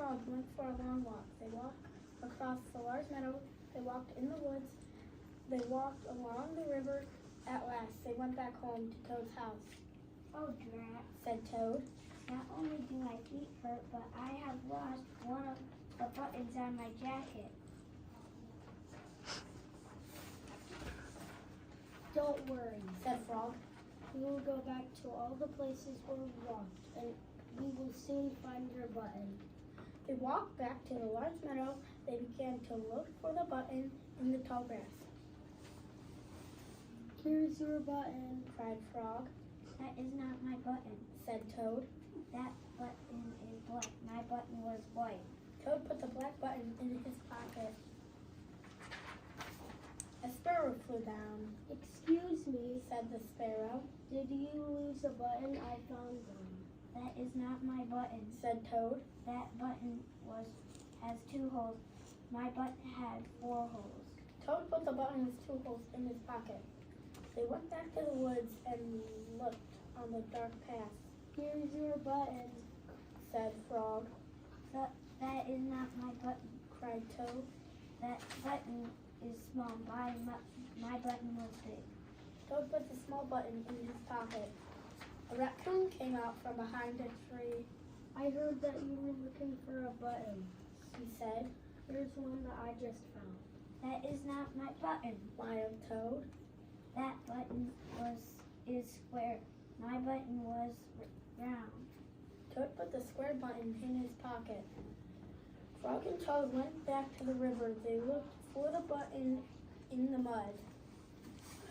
Frog went for a long walk. They walked across the large meadow. They walked in the woods. They walked along the river. At last, they went back home to Toad's house. Oh, drat, Said Toad. not only do my feet hurt, but I have lost one of the buttons on my jacket. Don't worry, said Frog. We will go back to all the places where we walked, and we will soon find your button. They walked back to the large meadow. They began to look for the button in the tall grass. Here's your button, cried Frog. That is not my button, Said Toad. that button is black. My button was white. Toad put the black button in his pocket. A sparrow flew down. Excuse me, said the sparrow. Did you lose a button? I found one. That is not my button, Said Toad. that button has 2 holes. My button had 4 holes. Toad put the button with 2 holes in his pocket. They went back to the woods and looked on the dark path. Here's your button, said Frog. That is not my button, Cried Toad. that button is small. My button was big. Toad put the small button in his pocket. A raccoon came out from behind a tree. I heard that you were looking for a button, he said. Here's one that I just found. That is not my button. Smiled Toad. That button is square. My button was round. Toad put the square button in his pocket. Frog and Toad went back to the river. They looked for the button in the mud.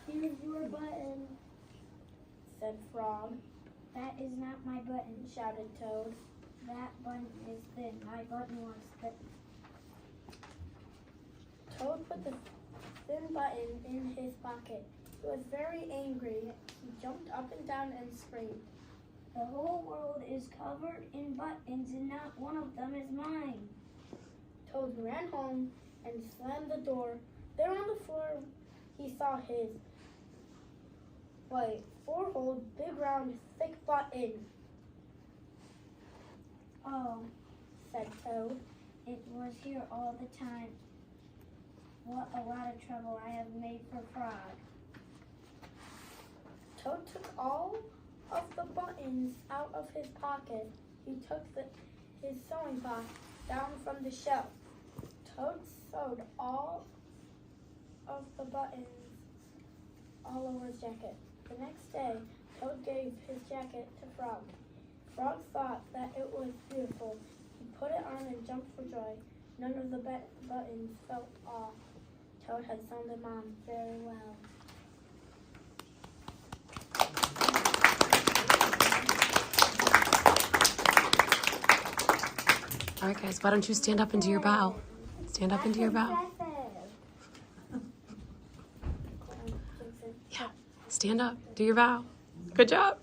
Here's your button, said Frog. That is not my button. Shouted Toad. That button is thin. My button was thick. Toad put the thin button in his pocket. He was very angry. He jumped up and down and screamed. The whole world is covered in buttons and not one of them is mine. Toad ran home and slammed the door. There on the floor he saw his white, 4-hole, big round, thick button. Oh, Said Toad. it was here all the time. What a lot of trouble I have made for Frog. Toad took all of the buttons out of his pocket. He took his sewing box down from the shelf. Toad sewed all of the buttons all over his jacket. The next day, Toad gave his jacket to Frog. Frog thought that it was beautiful. He put it on and jumped for joy. None of the buttons fell off. Toad had sewn them on very well. All right, guys, why don't you stand up and do your bow? Stand up and do your bow. Yeah, stand up, do your bow. Good job.